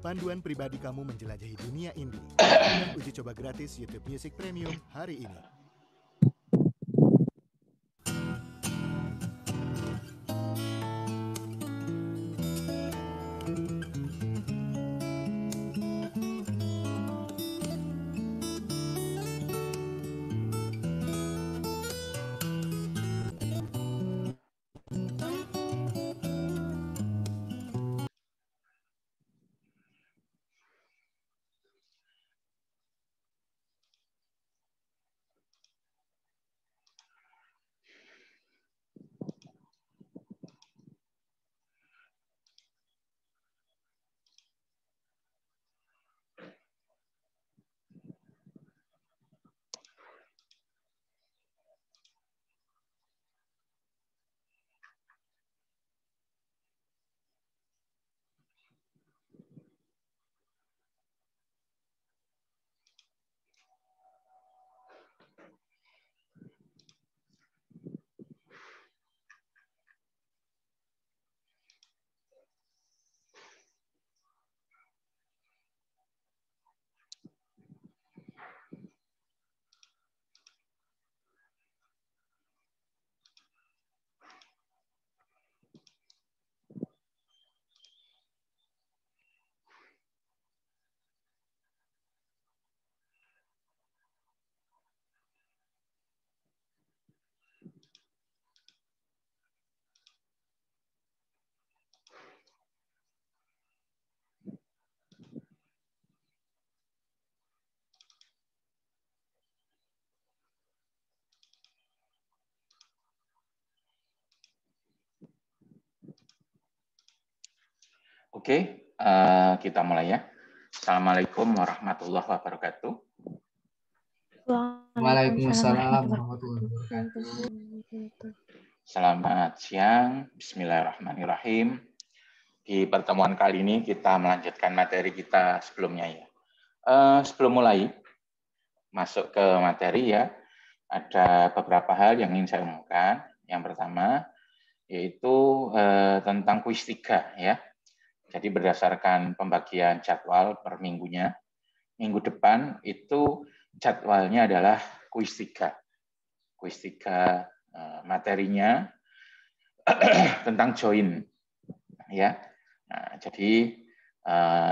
Panduan pribadi kamu menjelajahi dunia indie. Dapatkan uji coba gratis YouTube Music Premium hari ini. Oke, kita mulai ya. Assalamualaikum warahmatullahi wabarakatuh. Waalaikumsalam warahmatullahi wabarakatuh. Selamat siang, bismillahirrahmanirrahim. Di pertemuan kali ini kita melanjutkan materi kita sebelumnya ya. Sebelum mulai masuk ke materi ya, ada beberapa hal yang ingin saya umumkan. Yang pertama yaitu tentang kuis 3 ya. Jadi berdasarkan pembagian jadwal per minggunya, minggu depan itu jadwalnya adalah kuis 3. Kuis 3 materinya tentang join. Ya. Nah, jadi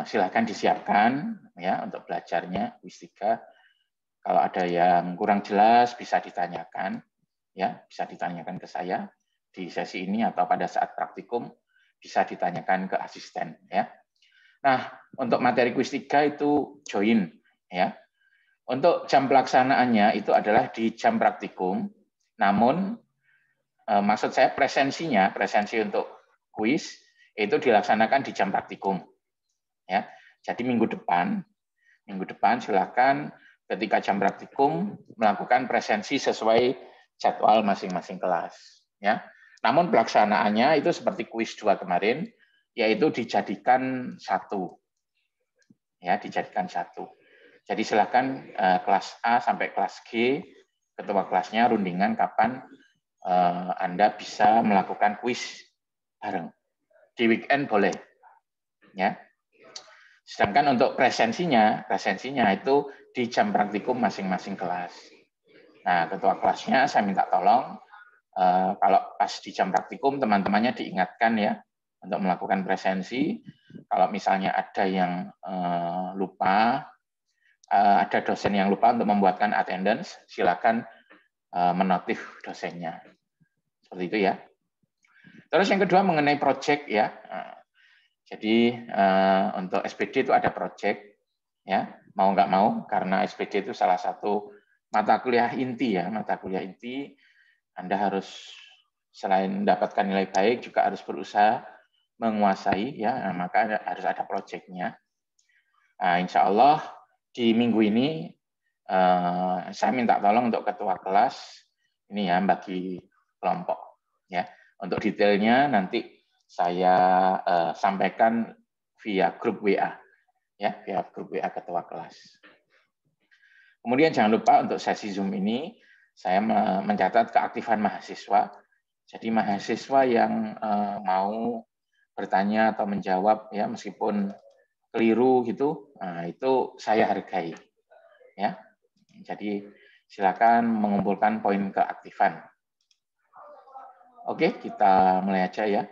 silakan disiapkan ya untuk belajarnya kuis 3. Kalau ada yang kurang jelas bisa ditanyakan ya, bisa ditanyakan ke saya di sesi ini atau pada saat praktikum bisa ditanyakan ke asisten ya. Nah, untuk materi kuis 3 itu join ya. Untuk jam pelaksanaannya itu adalah di jam praktikum. Namun maksud saya presensi untuk kuis itu dilaksanakan di jam praktikum. Ya. Jadi minggu depan silakan ketika jam praktikum melakukan presensi sesuai jadwal masing-masing kelas ya. Namun pelaksanaannya itu seperti kuis 2 kemarin, yaitu dijadikan 1. Ya, dijadikan 1. Jadi silakan kelas A sampai kelas G, ketua kelasnya rundingan kapan Anda bisa melakukan kuis bareng. Di weekend boleh. Ya. Sedangkan untuk presensinya itu di jam praktikum masing-masing kelas. Nah, ketua kelasnya saya minta tolong kalau pas di jam praktikum teman-temannya diingatkan ya untuk melakukan presensi. Kalau misalnya ada yang lupa, ada dosen yang lupa untuk membuatkan attendance, silakan menotif dosennya. Seperti itu ya. Terus yang kedua mengenai project ya. Jadi untuk SPD itu ada project ya, mau nggak mau karena SPD itu salah satu mata kuliah inti ya, mata kuliah inti. Anda harus selain mendapatkan nilai baik juga harus berusaha menguasai ya, maka harus ada proyeknya. Nah, insya Allah di minggu ini saya minta tolong untuk ketua kelas ini ya bagi kelompok ya. Untuk detailnya nanti saya sampaikan via grup WA ya, via grup WA ketua kelas. Kemudian jangan lupa untuk sesi Zoom ini saya mencatat keaktifan mahasiswa. Jadi mahasiswa yang mau bertanya atau menjawab ya meskipun keliru gitu, nah, itu saya hargai. Ya, jadi silakan mengumpulkan poin keaktifan. Oke, kita mulai aja ya.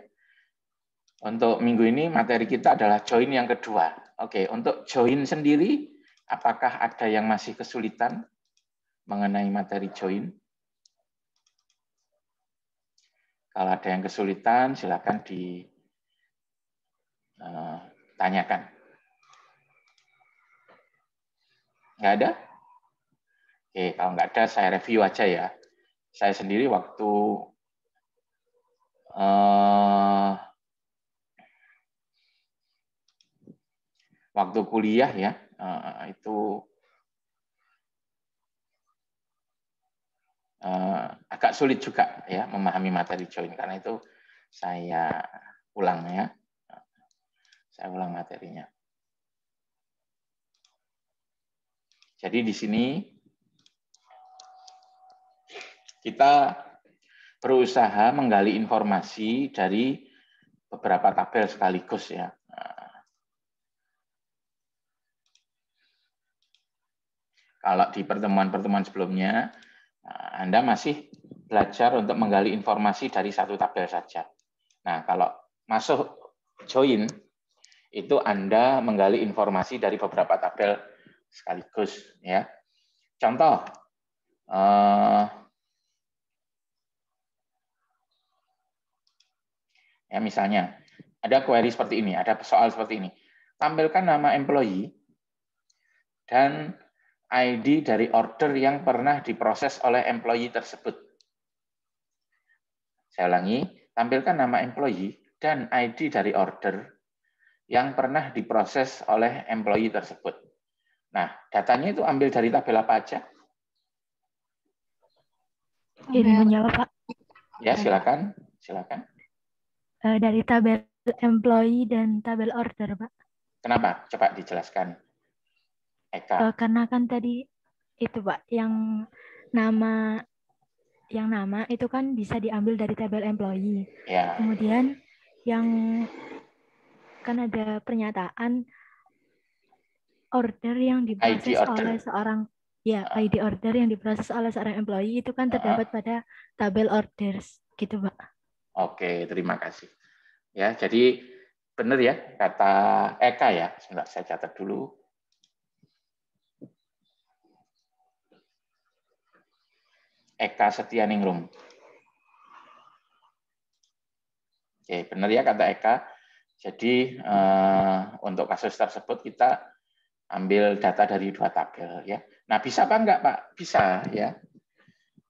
Untuk minggu ini materi kita adalah join yang kedua. Oke, untuk join sendiri, apakah ada yang masih kesulitan mengenai materi join? Kalau ada yang kesulitan, silakan ditanyakan. Nggak ada? Oke, kalau nggak ada, saya review aja ya. Saya sendiri waktu kuliah ya, itu agak sulit juga ya memahami materi join, karena itu saya ulang ya. Saya ulang materinya. Jadi di sini kita berusaha menggali informasi dari beberapa tabel sekaligus ya. Kalau di pertemuan-pertemuan sebelumnya, Anda masih belajar untuk menggali informasi dari satu tabel saja. Nah, kalau masuk join, itu Anda menggali informasi dari beberapa tabel sekaligus. Ya. Contoh, ya misalnya, ada query seperti ini, ada soal seperti ini. Tampilkan nama employee dan ID dari order yang pernah diproses oleh employee tersebut. Saya ulangi, tampilkan nama employee dan ID dari order yang pernah diproses oleh employee tersebut. Nah, datanya itu ambil dari tabel apa aja? Ini menjawab, Pak. Ya, silakan. Silakan. Dari tabel employee dan tabel order, Pak. Kenapa? Coba dijelaskan. Eka. Karena kan tadi itu, Pak, yang nama itu kan bisa diambil dari tabel employee. Ya. Kemudian yang kan ada pernyataan order yang diproses oleh seorang ID order yang diproses oleh seorang employee itu kan terdapat pada tabel orders gitu, Pak. Oke, terima kasih. Ya, jadi benar ya kata Eka ya. Sebentar saya catat dulu. Eka Setianingrum. Oke, benar ya kata Eka. Jadi untuk kasus tersebut kita ambil data dari dua tabel ya. Nah, bisa apa enggak, Pak? Bisa ya.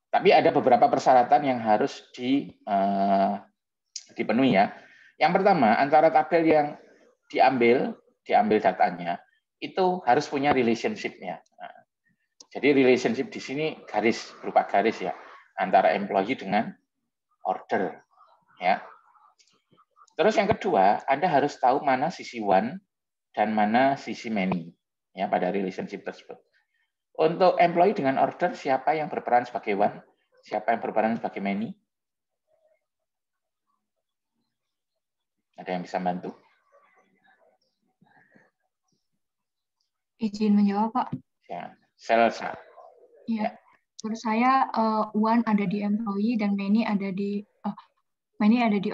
Tapi ada beberapa persyaratan yang harus dipenuhi ya. Yang pertama, antara tabel yang diambil datanya itu harus punya relationship-nya. Nah, jadi relationship di sini garis, berupa garis ya, antara employee dengan order ya. Terus yang kedua, Anda harus tahu mana sisi one dan mana sisi many ya pada relationship tersebut. Untuk employee dengan order, siapa yang berperan sebagai one, siapa yang berperan sebagai many? Ada yang bisa bantu? Izin menjawab, Pak. Ya, Selsa. Ya. Menurut saya one ada di employee dan many ada di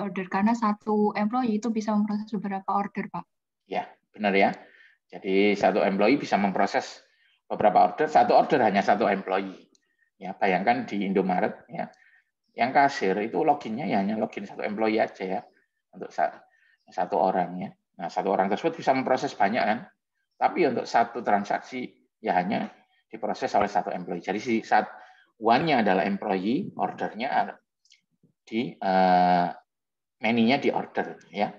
order, karena satu employee itu bisa memproses beberapa order, Pak. Ya, benar ya. Jadi satu employee bisa memproses beberapa order, satu order hanya satu employee. Ya, bayangkan di Indomaret ya. Yang kasir itu loginnya ya hanya login satu employee aja ya untuk satu orang ya. Nah, satu orang tersebut bisa memproses banyak kan. Tapi untuk satu transaksi ya hanya diproses oleh satu employee. Jadi si one-nya adalah employee, ordernya di many-nya di order ya.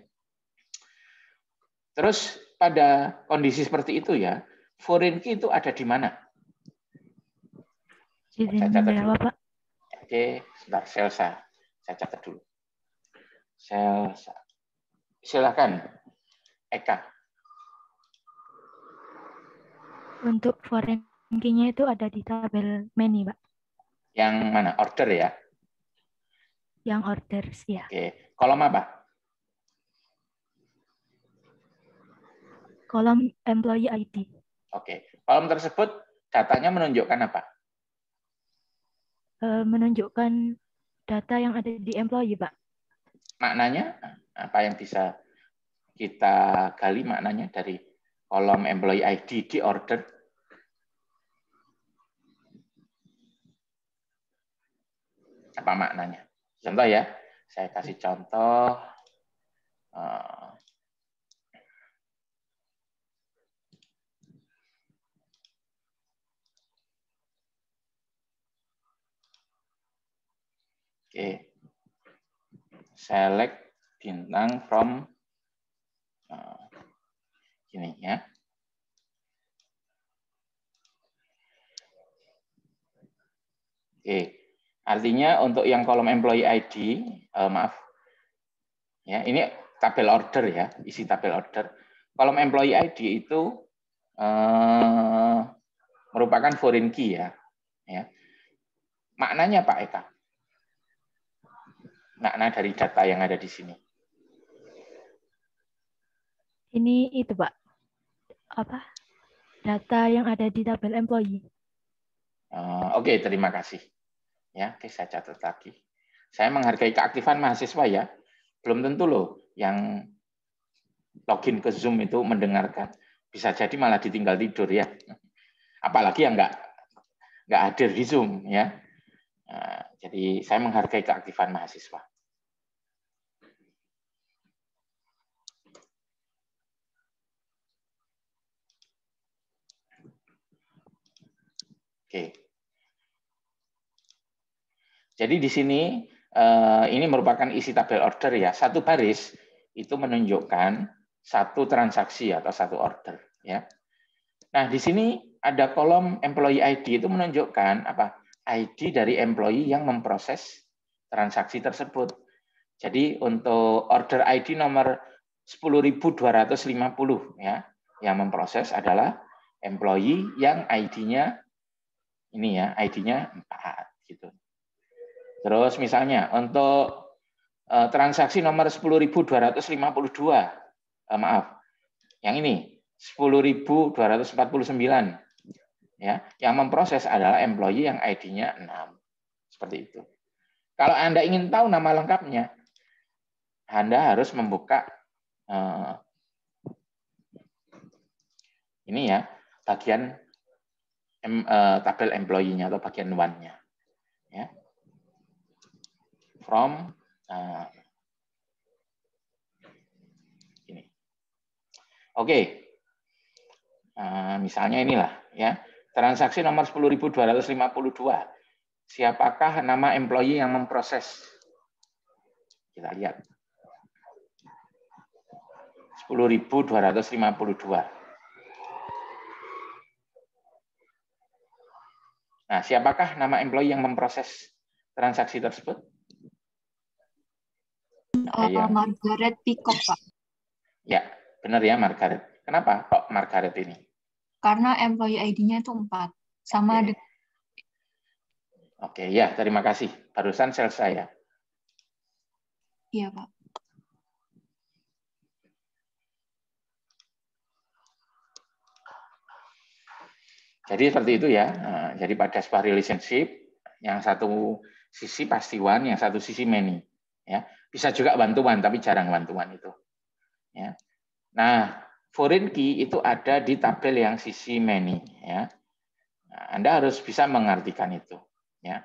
Terus pada kondisi seperti itu ya, foreign key itu ada di mana? Izin menjawab, Pak. Oke, sebentar, Selsa. Saya catat dulu. Selsa. Silakan, Eka. Untuk foreign key-nya itu ada di tabel many, Pak. Yang mana? Order ya? Yang orders, ya. Oke. Kolom apa? kolom employee ID. Oke. Kolom tersebut datanya menunjukkan apa? Menunjukkan data yang ada di employee, Pak. Maknanya apa yang bisa kita gali maknanya dari kolom employee ID di order? Apa maknanya? Contoh ya, saya kasih contoh. Oke, select bintang from gini ya. Oke, artinya untuk yang kolom employee ID, maaf, ya ini tabel order ya, isi tabel order. Kolom employee ID itu merupakan foreign key ya. Maknanya Pak Eka? Makna dari data yang ada di sini. Ini itu, Pak. Apa? Data yang ada di tabel employee. Oke, terima kasih. Ya, oke, saya catat lagi. Saya menghargai keaktifan mahasiswa ya. Belum tentu loh yang login ke Zoom itu mendengarkan. Bisa jadi malah ditinggal tidur ya. Apalagi yang nggak hadir di Zoom ya. Jadi saya menghargai keaktifan mahasiswa. Oke. Jadi di sini ini merupakan isi tabel order ya. Satu baris itu menunjukkan satu transaksi atau satu order ya. Nah, di sini ada kolom employee ID itu menunjukkan apa? ID dari employee yang memproses transaksi tersebut. Jadi untuk order ID nomor 10.250 ya, yang memproses adalah employee yang ID-nya ini ya, ID-nya 4 gitu. Terus misalnya untuk transaksi nomor 10.252, maaf, yang ini 10.249 ya, yang memproses adalah employee yang ID-nya 6. Seperti itu. Kalau Anda ingin tahu nama lengkapnya, Anda harus membuka ini ya, bagian tabel employee-nya atau bagian one-nya. Ya. From ini. Oke. Misalnya inilah ya. Transaksi nomor 10.252. Siapakah nama employee yang memproses? Kita lihat. 10.252. Nah, siapakah nama employee yang memproses transaksi tersebut? Margaret Peacock, Pak. Ya, benar ya Margaret. Kenapa kok Margaret ini? Karena employee ID-nya itu 4. Sama dengan... Oke, ya, terima kasih. Barusan selesai ya. Iya, Pak. Jadi seperti itu ya. Jadi pada sebuah relationship, yang satu sisi pasti one, yang satu sisi many. Ya, bisa juga one-to-one, tapi jarang one-to-one itu. Ya. Nah, foreign key itu ada di tabel yang sisi many. Ya. Nah, Anda harus bisa mengartikan itu. Ya.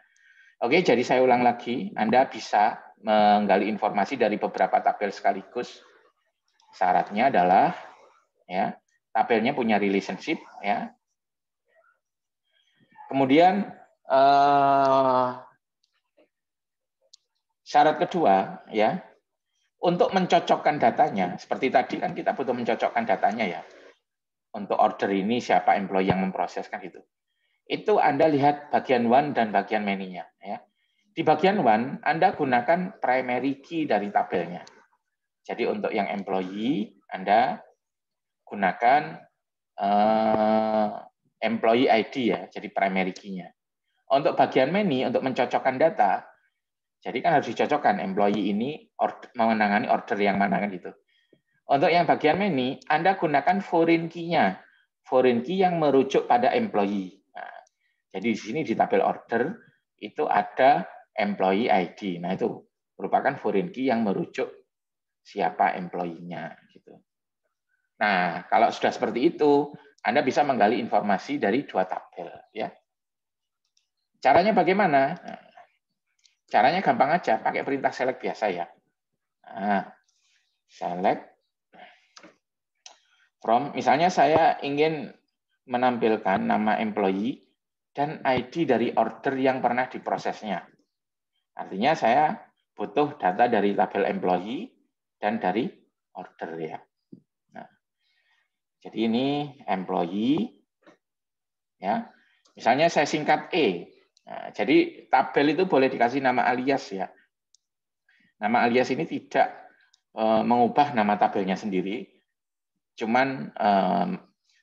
Oke, jadi saya ulang lagi. Anda bisa menggali informasi dari beberapa tabel sekaligus. Syaratnya adalah ya, tabelnya punya relationship. Ya. Kemudian syarat kedua, ya, untuk mencocokkan datanya, seperti tadi kan kita butuh mencocokkan datanya ya. Untuk order ini siapa employee yang memproses kan itu. Itu Anda lihat bagian one dan bagian many-nya. Ya. Di bagian one, Anda gunakan primary key dari tabelnya. Jadi untuk yang employee, Anda gunakan employee ID ya, jadi primary key-nya. Untuk bagian many, untuk mencocokkan data, jadi kan harus dicocokkan employee ini menangani order yang mana kan gitu. Untuk yang bagian many, Anda gunakan foreign key-nya. Foreign key yang merujuk pada employee. Nah, jadi di sini di tabel order itu ada employee ID. Nah, itu merupakan foreign key yang merujuk siapa employee-nya. Gitu. Nah, kalau sudah seperti itu, Anda bisa menggali informasi dari dua tabel. Ya. Caranya bagaimana? Nah, caranya gampang aja, pakai perintah select biasa ya. Nah, select from, misalnya saya ingin menampilkan nama employee dan ID dari order yang pernah diprosesnya. Artinya saya butuh data dari tabel employee dan dari order ya. Nah, jadi ini employee ya. Misalnya saya singkat E. Nah, jadi tabel itu boleh dikasih nama alias ya. Nama alias ini tidak mengubah nama tabelnya sendiri, cuman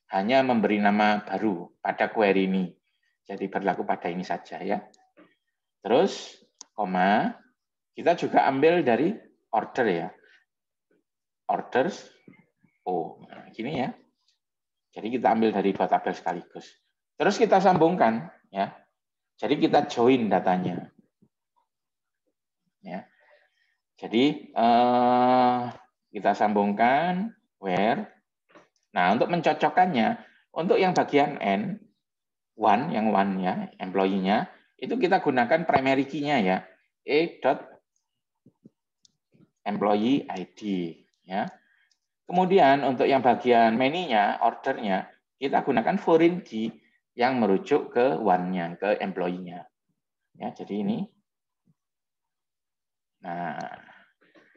hanya memberi nama baru pada query ini. Jadi berlaku pada ini saja ya. Terus, koma, kita juga ambil dari order ya. Orders, nah, gini ya. Jadi kita ambil dari dua tabel sekaligus. Terus kita sambungkan ya. Jadi kita join datanya. Ya. Jadi kita sambungkan where. Nah, untuk mencocokkannya, untuk yang bagian N, one, yang one ya, employee-nya, itu kita gunakan primary key-nya ya, e.employee ID ya. Kemudian untuk yang bagian many-nya, order-nya, kita gunakan foreign key yang merujuk ke one-nya, ke employee-nya. Ya, jadi ini. Nah,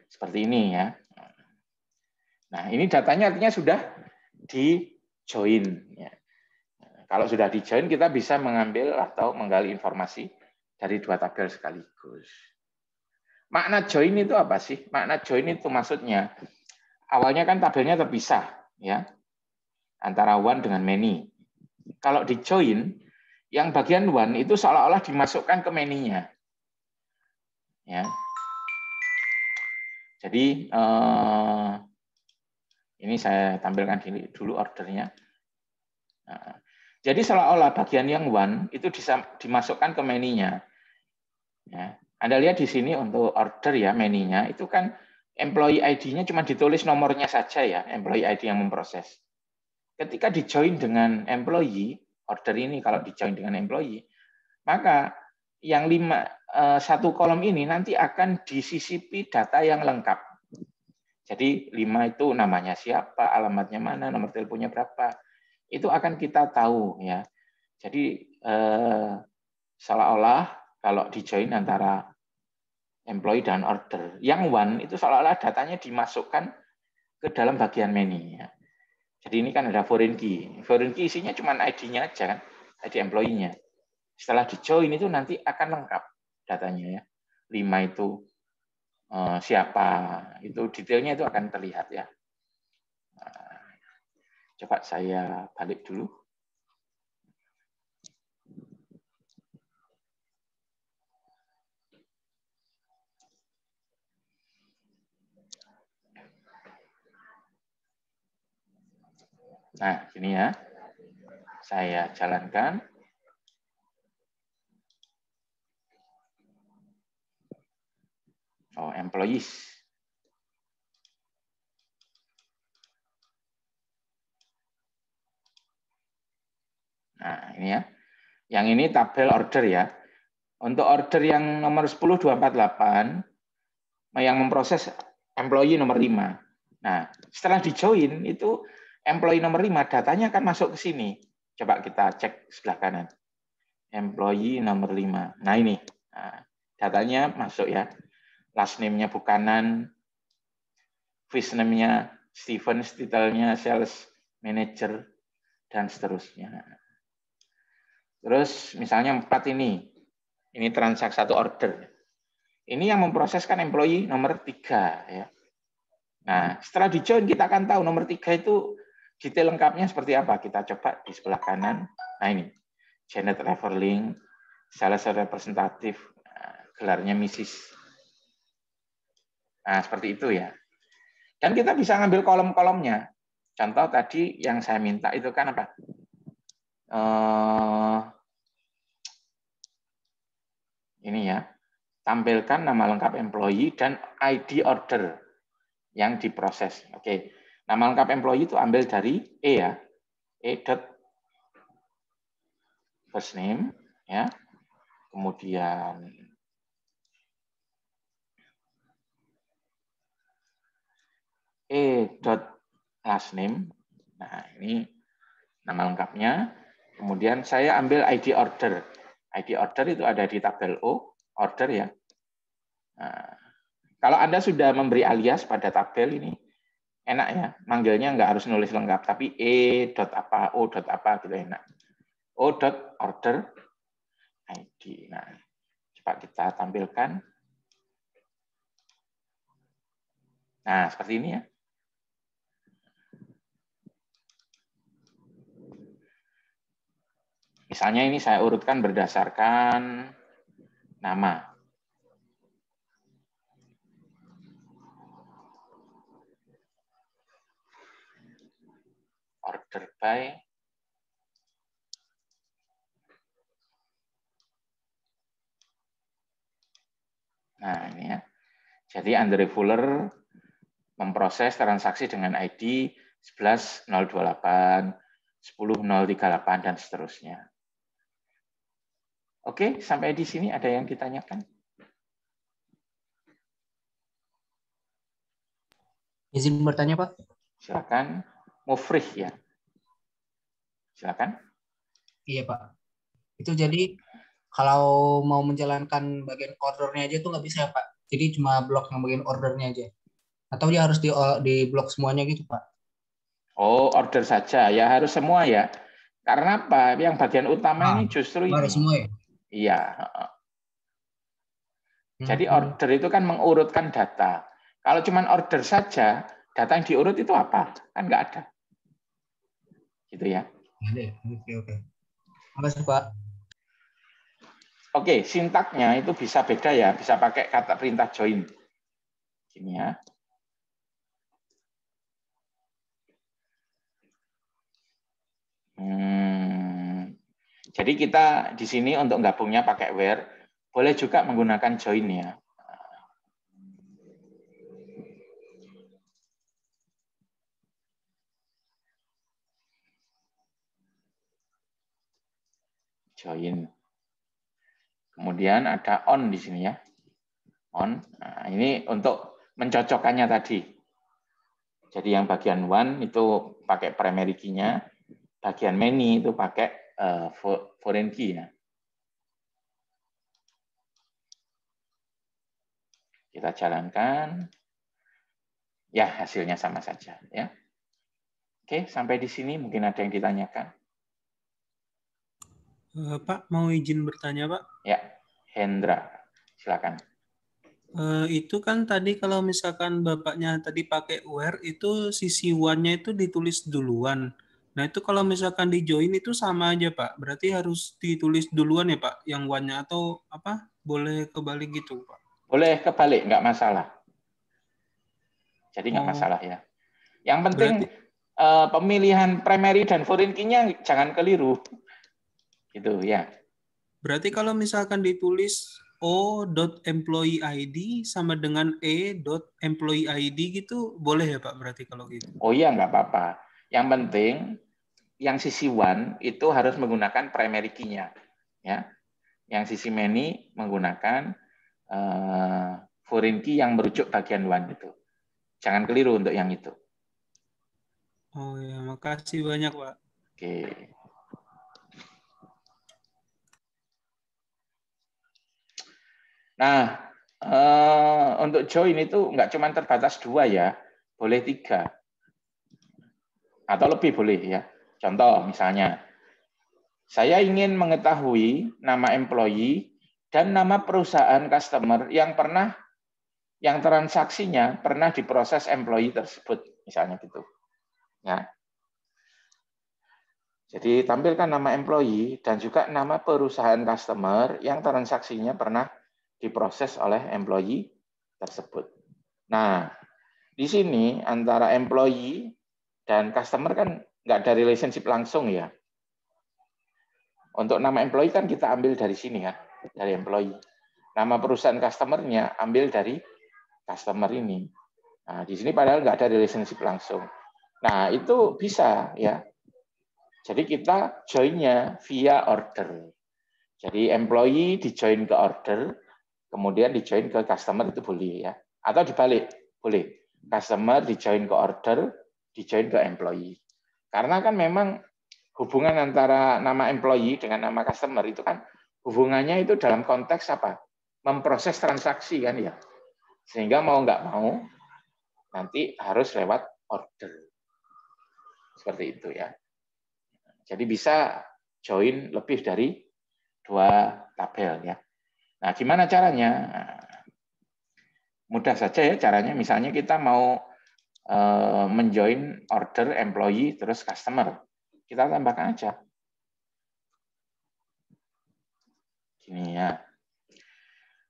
seperti ini ya. Nah, ini datanya artinya sudah di join. Ya. Kalau sudah di join, kita bisa mengambil atau menggali informasi dari dua tabel sekaligus. Makna join itu apa sih? Makna join itu maksudnya, awalnya kan tabelnya terpisah, ya, antara one dengan many. Kalau di join, yang bagian one itu seolah-olah dimasukkan ke many-nya. Ya. Jadi, ini saya tampilkan dulu ordernya. Nah, jadi seolah-olah bagian yang one itu dimasukkan ke many-nya. Ya. Anda lihat di sini untuk order ya, many-nya itu kan employee ID-nya cuma ditulis nomornya saja ya, employee ID yang memproses. Ketika di-join dengan employee, order ini kalau di-join dengan employee, maka yang satu kolom ini nanti akan disisipi data yang lengkap. Jadi 5 itu namanya siapa, alamatnya mana, nomor teleponnya berapa. Itu akan kita tahu ya. Jadi seolah-olah kalau di-join antara employee dan order, yang one itu seolah-olah datanya dimasukkan ke dalam bagian many ya. Jadi ini kan ada foreign key. Foreign key isinya cuma ID-nya aja kan, ID employee-nya. Setelah di-join itu nanti akan lengkap datanya ya. 5 itu siapa, itu detailnya itu akan terlihat ya. Nah, coba saya balik dulu. Nah, gini ya. Saya jalankan. Oh, employees. Nah, ini ya. Yang ini tabel order ya. Untuk order yang nomor 10248, yang memproses employee nomor 5. Nah, setelah di-join, itu employee nomor 5, datanya akan masuk ke sini. Coba kita cek sebelah kanan. Employee nomor 5. Nah, ini. Nah, datanya masuk ya. Last name-nya Buchanan, first name-nya Steven, title-nya sales manager, dan seterusnya. Terus misalnya 4 ini transaksi satu order. Ini yang memproseskan employee nomor 3 ya. Nah, setelah di-join kita akan tahu nomor 3 itu detail lengkapnya seperti apa. Kita coba di sebelah kanan. Nah, ini Janet Reverling, sales representative, gelarnya Mrs. Nah, seperti itu ya. Dan kita bisa ngambil kolom-kolomnya. Contoh tadi yang saya minta itu kan apa? Ini ya, tampilkan nama lengkap employee dan ID order yang diproses. Oke, nama lengkap employee itu ambil dari E ya, first name ya, kemudian last name. Nah, ini nama lengkapnya. Kemudian saya ambil ID order. ID order itu ada di tabel O, order ya. Nah, kalau Anda sudah memberi alias pada tabel ini, enak ya, manggilnya nggak harus nulis lengkap, tapi E.apa, O.apa gitu enak. O.order ID. Nah, coba kita tampilkan. Nah, seperti ini ya. Misalnya ini saya urutkan berdasarkan nama. Order by nah ini ya. Jadi Andre Fuller memproses transaksi dengan ID 11.028, 10.038 dan seterusnya. Oke, sampai di sini ada yang ditanyakan? Izin bertanya, Pak. Silakan, Mufrih ya. Silakan. Iya, Pak. Itu jadi kalau mau menjalankan bagian ordernya aja tuh nggak bisa ya, Pak. Jadi cuma blok yang bagian ordernya aja. Atau dia harus di blok semuanya gitu, Pak? Oh, order saja. Ya harus semua ya. Karena apa? Yang bagian utama ini justru ini. Harus semua ya? Iya. Jadi order itu kan mengurutkan data. Kalau cuma order saja, data yang diurut itu apa? Kan nggak ada. Gitu ya. Oke. Makasih, Pak. Oke, sintaknya itu bisa beda ya. Bisa pakai kata perintah join. Gini ya. Jadi kita di sini untuk gabungnya pakai where, boleh juga menggunakan join ya. Join. Kemudian ada on di sini ya. On. Nah, ini untuk mencocokkannya tadi. Jadi yang bagian one itu pakai primary key-nya, bagian many itu pakai foreign key ya. Kita jalankan. Ya, hasilnya sama saja ya. Oke, sampai di sini mungkin ada yang ditanyakan. Pak, mau izin bertanya, Pak? Ya, Hendra, silakan. Itu kan tadi kalau misalkan Bapaknya tadi pakai where, itu sisi one-nya itu ditulis duluan. Nah, itu kalau misalkan di join itu sama aja, Pak. Berarti harus ditulis duluan ya, Pak, yang one-nya atau apa? Boleh kebalik gitu, Pak? Boleh kebalik, nggak masalah. Jadi nggak masalah ya. Yang penting berarti, pemilihan primary dan foreign key-nya jangan keliru. Gitu ya. Berarti kalau misalkan ditulis O.employee ID sama dengan E.employee ID gitu, boleh ya Pak berarti kalau gitu? Oh iya, nggak apa-apa. Yang penting, yang sisi one itu harus menggunakan primary key-nya. Ya. Yang sisi many menggunakan foreign key yang merujuk bagian one itu. Jangan keliru untuk yang itu. Oh ya, makasih banyak Pak. Oke. Nah, untuk join itu nggak cuma terbatas 2 ya, boleh 3. Atau lebih boleh ya. Contoh misalnya, saya ingin mengetahui nama employee dan nama perusahaan customer yang transaksinya pernah diproses employee tersebut, misalnya gitu. Ya. Jadi tampilkan nama employee dan juga nama perusahaan customer yang transaksinya pernah diproses oleh employee tersebut. Nah, Di sini antara employee dan customer kan nggak ada relationship langsung ya. Untuk nama employee kan kita ambil dari sini ya, dari employee. Nama perusahaan customer-nya ambil dari customer ini. Nah, di sini padahal nggak ada relationship langsung. Nah, itu bisa ya. Jadi kita join-nya via order. Jadi employee di-join ke order, kemudian di-join ke customer itu boleh ya. Atau dibalik, boleh. Customer di-join ke order, di-join ke employee. Karena kan memang hubungan antara nama employee dengan nama customer itu kan hubungannya itu dalam konteks apa? Memproses transaksi kan ya. Sehingga mau nggak mau nanti harus lewat order. Seperti itu ya. Jadi bisa join lebih dari 2 tabel ya. Nah, gimana caranya? Mudah saja ya caranya. Misalnya kita mau menjoin order employee terus customer. Kita tambahkan aja. Gini ya.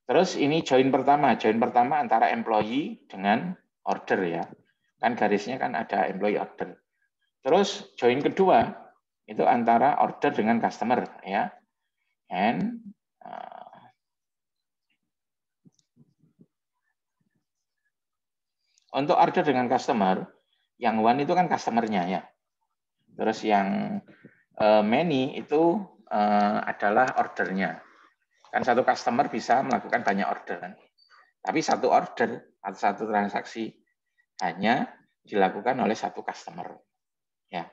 Terus ini join pertama antara employee dengan order ya. Kan garisnya kan ada employee order. Terus join kedua itu antara order dengan customer ya. And untuk order dengan customer, yang one itu kan customer-nya ya. Terus yang many itu adalah ordernya. Kan satu customer bisa melakukan banyak order kan. Tapi satu order atau satu transaksi hanya dilakukan oleh satu customer. Ya.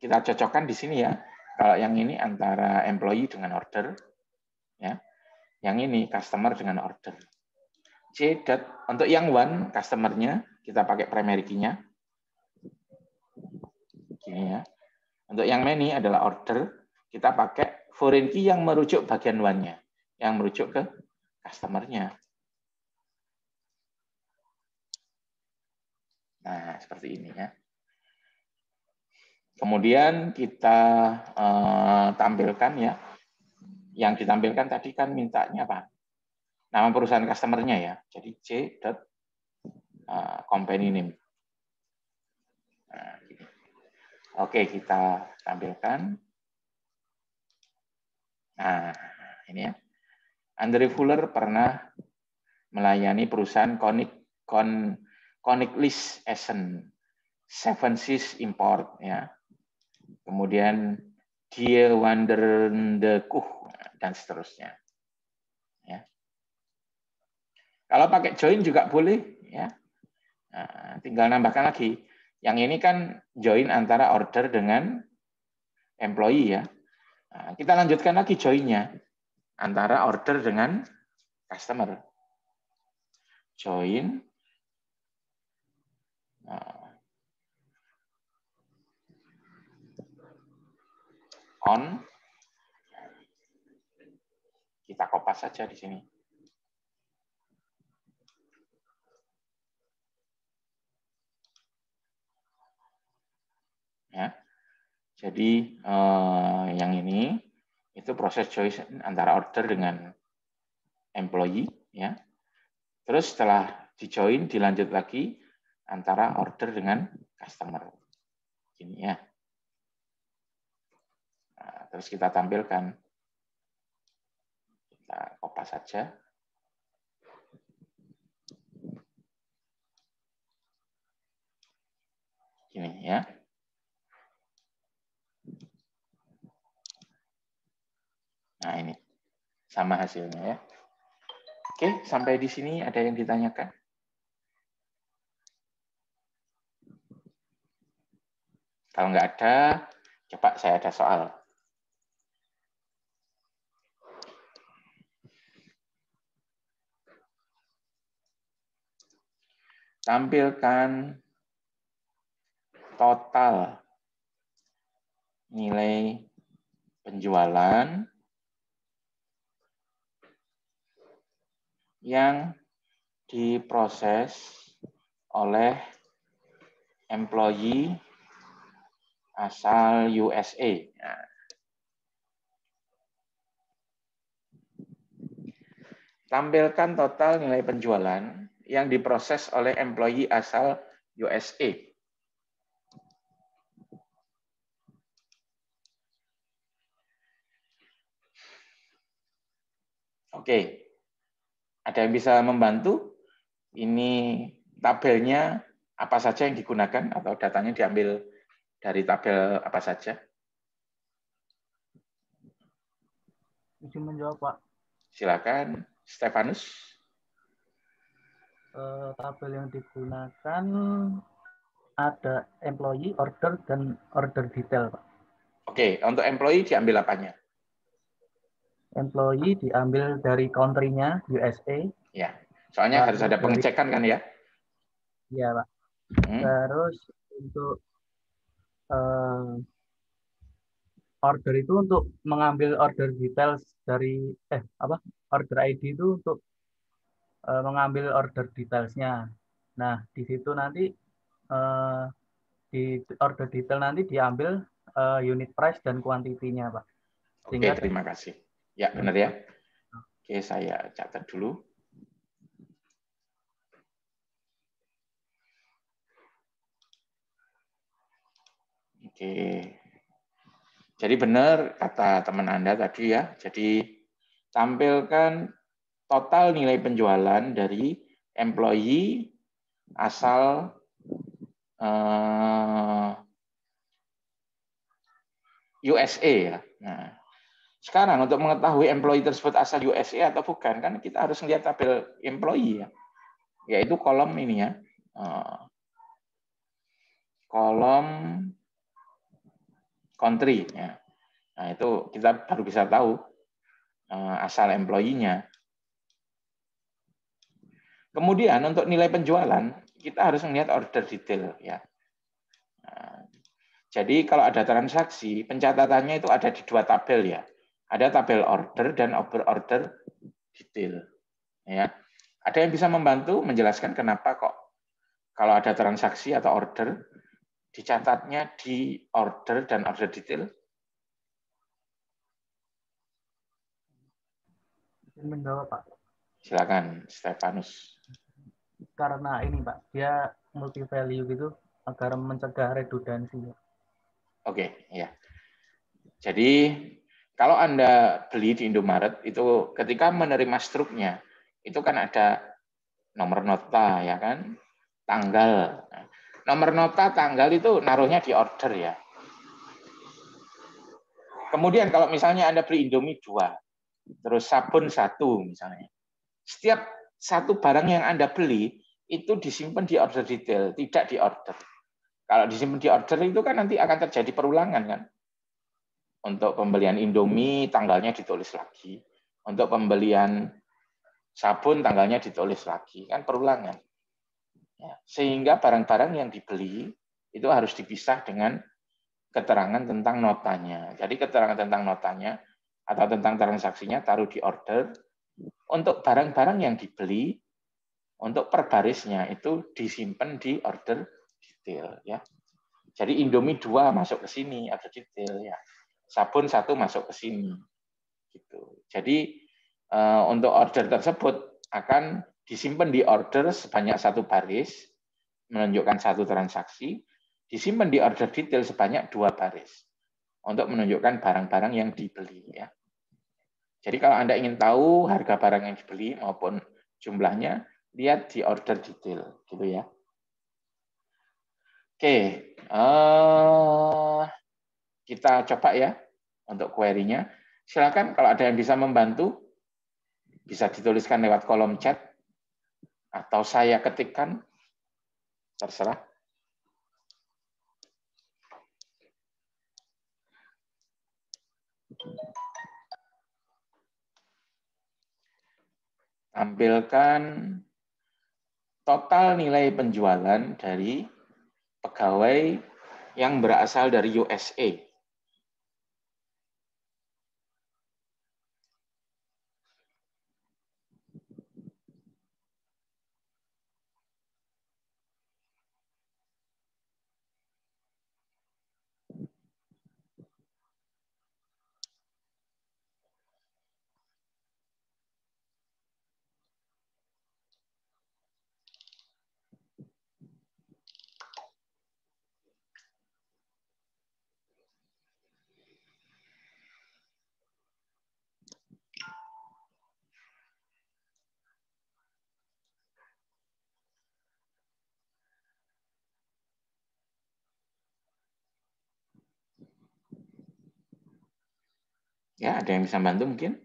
Kita cocokkan di sini ya. Kalau yang ini antara employee dengan order, ya. Yang ini customer dengan order. C. Untuk yang one customer-nya kita pakai primary key-nya. Gini ya. Untuk yang many adalah order, kita pakai foreign key yang merujuk bagian one-nya, yang merujuk ke customer-nya. Nah, seperti ini ya. Kemudian kita tampilkan ya. Yang ditampilkan tadi kan mintanya apa? Nama perusahaan customer-nya ya. Jadi C. Company name. Nah, gini. Oke, kita tampilkan. Nah, ini ya. Andre Fuller pernah melayani perusahaan Koninklijke Essen, Seven Seas Import ya. Kemudian Die Wanderende Kuh dan seterusnya. Ya. Kalau pakai join juga boleh ya. Nah, tinggal nambahkan lagi. Yang ini kan join antara order dengan employee ya. Nah, kita lanjutkan lagi join-nya antara order dengan customer. Join on, kita kopas saja di sini. Ya. Jadi yang ini itu proses join antara order dengan employee ya. Terus setelah di-join dilanjut lagi antara order dengan customer. Ini ya. Nah, terus kita tampilkan. Kita kopas saja. Gini ya. Nah, ini sama hasilnya ya. Oke, sampai di sini ada yang ditanyakan? Kalau nggak ada, coba saya ada soal. Tampilkan total nilai penjualan yang diproses oleh employee asal USA. Nah. tampilkan total nilai penjualan yang diproses oleh employee asal USA. Oke, ada yang bisa membantu? Ini tabelnya apa saja yang digunakan atau datanya diambil dari tabel apa saja? Izin menjawab, Pak. Silakan, Stefanus. Tabel yang digunakan ada employee, order, dan order detail, Pak. Oke, untuk employee diambil apanya? Employee diambil dari country-nya USA. Ya, soalnya harus ada pengecekan kan ya? Iya, Pak. Terus untuk order itu untuk mengambil order details dari order ID itu untuk mengambil order detailsnya. Nah, di situ nanti di order detail nanti diambil unit price dan kuantitinya, Pak. Oke, terima kasih. Ya, benar ya. Oke, saya catat dulu. Oke. Jadi benar kata teman Anda tadi ya. Jadi tampilkan total nilai penjualan dari employee asal USA ya. Nah, sekarang untuk mengetahui employee tersebut asal USA atau bukan, kan kita harus melihat tabel employee ya, yaitu kolom ini ya, kolom country ya. Nah itu kita baru bisa tahu asal employee-nya. Kemudian untuk nilai penjualan kita harus melihat order detail ya. Nah, jadi kalau ada transaksi pencatatannya itu ada di dua tabel ya. Ada tabel order dan order detail. Ya. Ada yang bisa membantu menjelaskan kenapa kok kalau ada transaksi atau order dicatatnya di order dan order detail? Menjawab, Pak. Silakan, Stefanus. Karena ini, Pak, dia multi value gitu agar mencegah redundansi. Oke, ya. Jadi kalau Anda beli di Indomaret itu ketika menerima struknya itu kan ada nomor nota ya kan, tanggal. Nomor nota tanggal itu naruhnya di order ya. Kemudian kalau misalnya Anda beli Indomie 2, terus sabun 1 misalnya. Setiap satu barang yang Anda beli itu disimpan di order detail, tidak di order. Kalau disimpan di order itu kan nanti akan terjadi perulangan kan. Untuk pembelian Indomie tanggalnya ditulis lagi. Untuk pembelian sabun tanggalnya ditulis lagi. Kan perulangan. Ya, sehingga barang-barang yang dibeli itu harus dipisah dengan keterangan tentang notanya. Jadi keterangan tentang notanya atau tentang transaksinya taruh di order. Untuk barang-barang yang dibeli, untuk per barisnya itu disimpan di order detail. Ya. Jadi Indomie 2 masuk ke sini, order detail. Ya. Sabun 1 masuk ke sini. Gitu. Jadi untuk order tersebut akan disimpan di order sebanyak satu baris, menunjukkan satu transaksi, disimpan di order detail sebanyak 2 baris, untuk menunjukkan barang-barang yang dibeli. Ya. Jadi kalau Anda ingin tahu harga barang yang dibeli maupun jumlahnya, lihat di order detail. Gitu ya. Oke, kita coba ya untuk query-nya. Silakan kalau ada yang bisa membantu, bisa dituliskan lewat kolom chat, atau saya ketikkan, terserah. Tampilkan total nilai penjualan dari pegawai yang berasal dari USA. Ya, ada yang bisa bantu mungkin?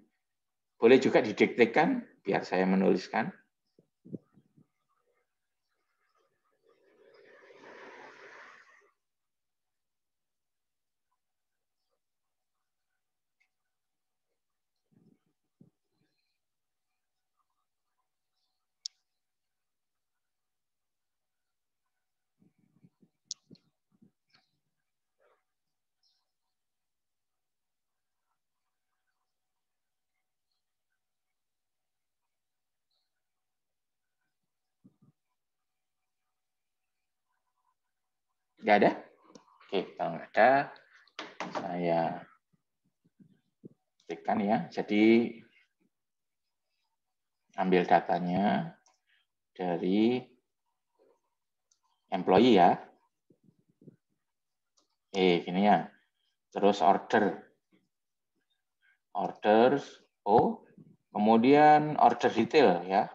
Boleh juga didiktekan biar saya menuliskan. Nggak ada? Oke, kalau nggak ada, saya ketikkan ya. Jadi, ambil datanya dari employee ya. Gini ya. Terus order. Orders, kemudian order detail ya.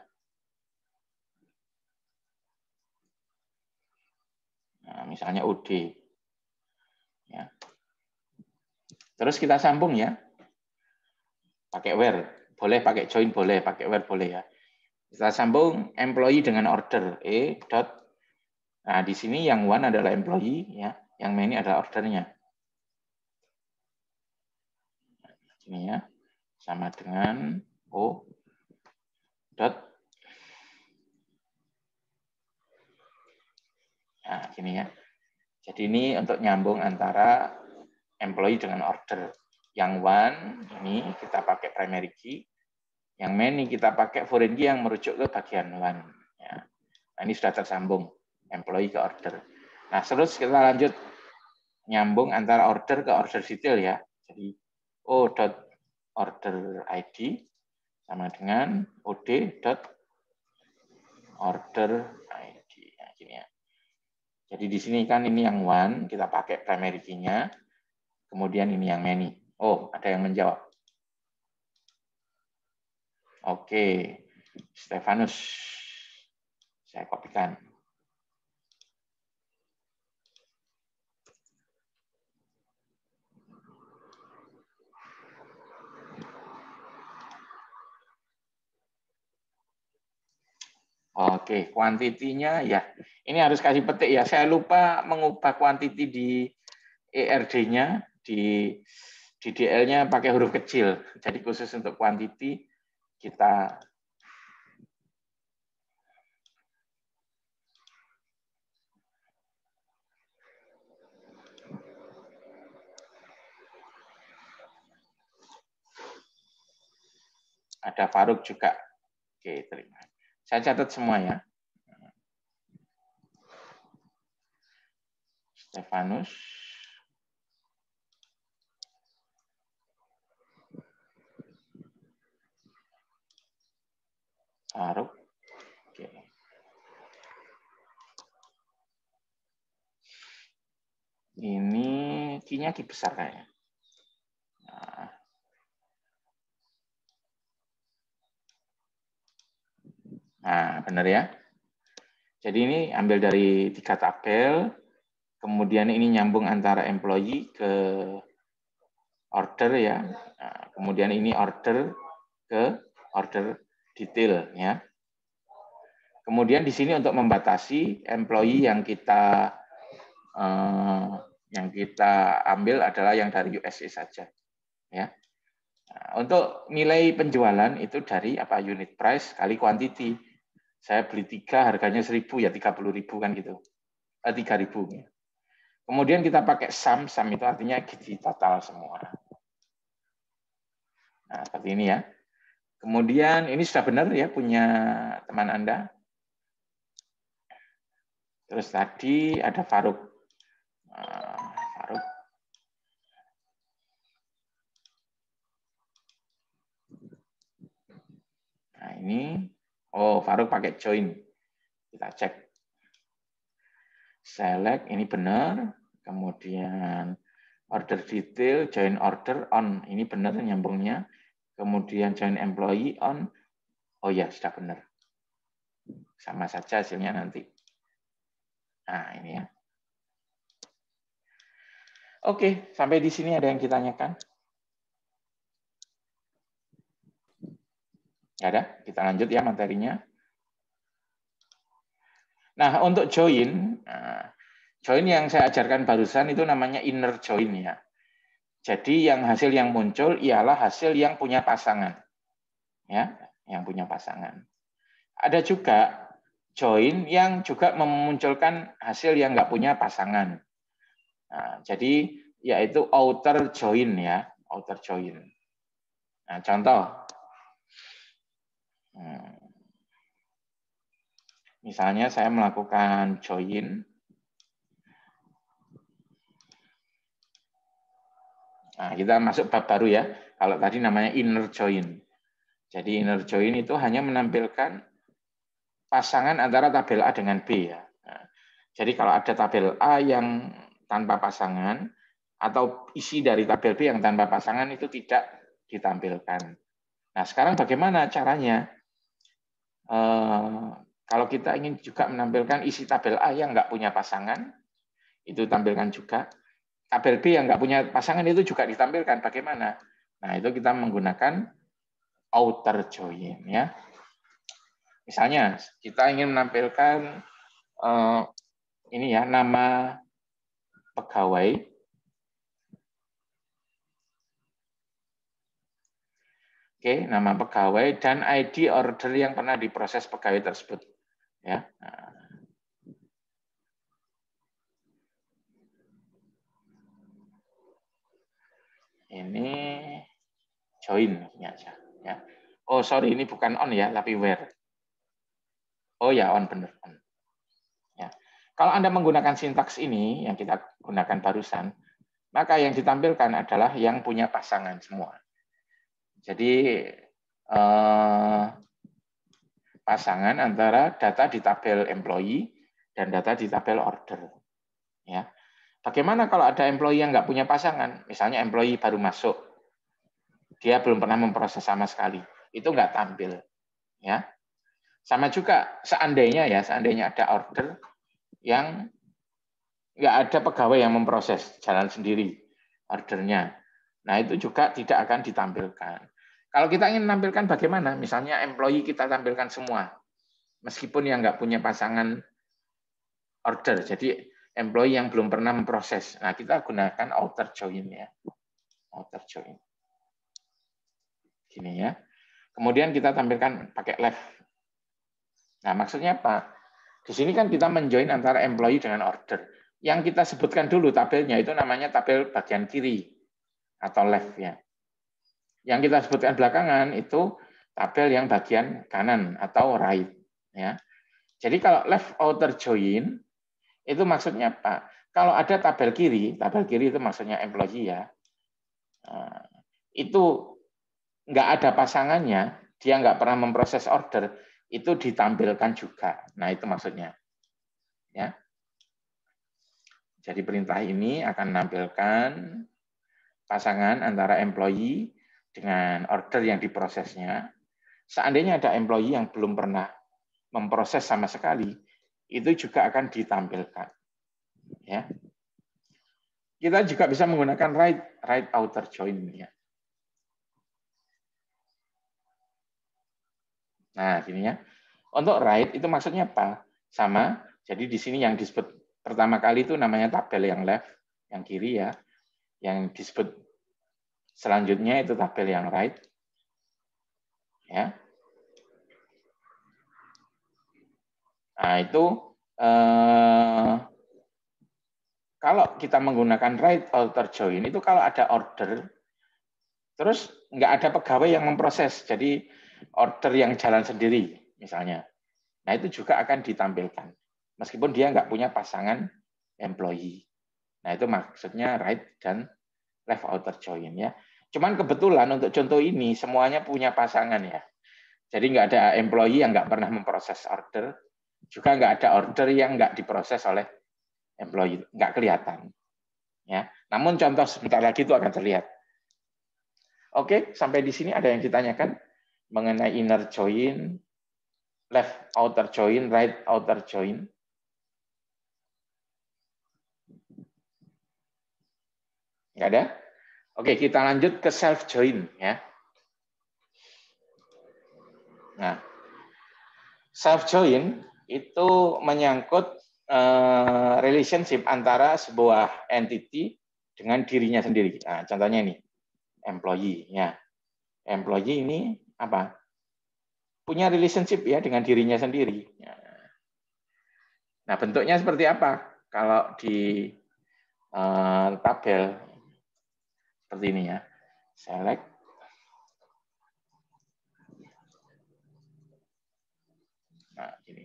Nah, misalnya OD. Ya. Terus kita sambung ya. Pakai where. Boleh pakai join, boleh. Pakai where, boleh ya. Kita sambung employee dengan order. Nah, di sini yang one adalah employee, ya. Yang many adalah ordernya. Ini ya. Sama dengan O. Nah, gini ya. Jadi ini untuk nyambung antara employee dengan order. Yang one ini kita pakai primary key, yang many kita pakai foreign key yang merujuk ke bagian one. Ya. Nah, ini sudah tersambung employee ke order. Nah, terus kita lanjut nyambung antara order ke order detail ya. Jadi O.order ID sama dengan OD.order ID. Nah, gini ya. Jadi di sini kan ini yang one, kita pakai primary key-nya. Kemudian ini yang many. Ada yang menjawab. Oke, Stefanus. Saya kopikan. Oke, kuantitinya ya. Ini harus kasih petik ya. Saya lupa mengubah kuantiti di ERD-nya, di DL-nya pakai huruf kecil. Jadi khusus untuk kuantiti kita ada Faruk juga. Oke, terima. Saya catat semua ya. Stefanus. Faruk. Oke. Ini key-nya key besar kayaknya. Nah, benar ya. Jadi ini ambil dari 3 tabel, kemudian ini nyambung antara employee ke order ya. Nah, kemudian ini order ke order detail ya. Kemudian di sini untuk membatasi employee yang kita ambil adalah yang dari USA saja ya. Nah, untuk nilai penjualan itu dari unit price kali quantity. Saya beli 3 harganya 1.000 ya 30.000 kan gitu. 3.000 ya. Kemudian kita pakai sum itu artinya di total semua. Nah, seperti ini ya. Kemudian ini sudah benar ya punya teman Anda. Terus tadi ada Faruk. Faruk. Nah, ini Faruk pakai join. Kita cek. Select ini benar. Kemudian order detail, join order on. Ini benar nyambungnya. Kemudian join employee on. Oh ya, sudah benar. Sama saja hasilnya nanti. Nah, ini ya. Oke, sampai di sini ada yang ditanyakan? Nggak ada? Kita lanjut ya materinya. Nah, untuk join yang saya ajarkan barusan itu namanya inner join ya. Jadi yang hasil yang muncul ialah hasil yang punya pasangan. Ya, yang punya pasangan. Ada juga join yang juga memunculkan hasil yang nggak punya pasangan. Nah, jadi yaitu outer join ya, outer join. Nah, contoh. Misalnya saya melakukan join. Nah, kita masuk bab baru ya. Kalau tadi namanya inner join. Jadi inner join itu hanya menampilkan pasangan antara tabel A dengan B ya. Nah, jadi kalau ada tabel A yang tanpa pasangan atau isi dari tabel B yang tanpa pasangan itu tidak ditampilkan. Nah, sekarang bagaimana caranya? Kalau kita ingin juga menampilkan isi tabel A yang nggak punya pasangan, itu tampilkan juga. Tabel B yang nggak punya pasangan itu juga ditampilkan. Bagaimana? Nah, itu kita menggunakan outer join ya. Misalnya kita ingin menampilkan ini ya, nama pegawai. Oke, nama pegawai dan ID order yang pernah diproses pegawai tersebut. Ya. Ini join aja. Ya. Oh sorry, ini bukan on ya, tapi where. Oh ya, on benar. On. Ya. Kalau Anda menggunakan sintaks ini yang kita gunakan barusan, maka yang ditampilkan adalah yang punya pasangan semua. Jadi pasangan antara data di tabel employee dan data di tabel order. Ya. Bagaimana kalau ada employee yang nggak punya pasangan? Misalnya employee baru masuk, dia belum pernah memproses sama sekali, itu nggak tampil. Ya. Sama juga seandainya ada order yang nggak ada pegawai yang memproses, jalan sendiri ordernya. Nah, itu juga tidak akan ditampilkan. Kalau kita ingin menampilkan bagaimana? Misalnya employee kita tampilkan semua, meskipun yang nggak punya pasangan order. Jadi employee yang belum pernah memproses. Nah, kita gunakan outer join ya. Outer join. Gini ya. Kemudian kita tampilkan pakai left. Nah, maksudnya apa? Di sini kan kita menjoin antara employee dengan order. Yang kita sebutkan dulu tabelnya itu namanya tabel bagian kiri atau left ya. Yang kita sebutkan belakangan itu tabel yang bagian kanan atau right ya. Jadi kalau left outer join itu maksudnya apa? Kalau ada tabel kiri itu maksudnya employee ya. Itu nggak ada pasangannya, dia nggak pernah memproses order, itu ditampilkan juga. Nah, itu maksudnya. Ya. Jadi perintah ini akan menampilkan pasangan antara employee dengan order yang diprosesnya. Seandainya ada employee yang belum pernah memproses sama sekali, itu juga akan ditampilkan. Ya. Kita juga bisa menggunakan right outer join ya. Nah, gini ya. Untuk right itu maksudnya apa? Sama. Jadi di sini yang disebut pertama kali itu namanya tabel yang left, yang kiri ya. Yang disebut selanjutnya itu tabel yang right. Ya. Nah, itu kalau kita menggunakan right outer join itu kalau ada order terus nggak ada pegawai yang memproses. Jadi order yang jalan sendiri misalnya. Nah, itu juga akan ditampilkan. Meskipun dia nggak punya pasangan employee. Nah, itu maksudnya right dan left outer join ya. Cuman kebetulan untuk contoh ini semuanya punya pasangan ya. Jadi nggak ada employee yang nggak pernah memproses order, juga nggak ada order yang nggak diproses oleh employee, nggak kelihatan. Ya. Namun contoh sebentar lagi itu akan terlihat. Oke, sampai di sini ada yang ditanyakan mengenai inner join, left outer join, right outer join. Nggak ada? Oke, kita lanjut ke self join ya. Nah, self join itu menyangkut relationship antara sebuah entity dengan dirinya sendiri. Nah, contohnya ini, employee. Ya. Employee ini apa? Punya relationship ya dengan dirinya sendiri. Nah, bentuknya seperti apa? Kalau di tabel seperti ini ya. Select. Nah, ini.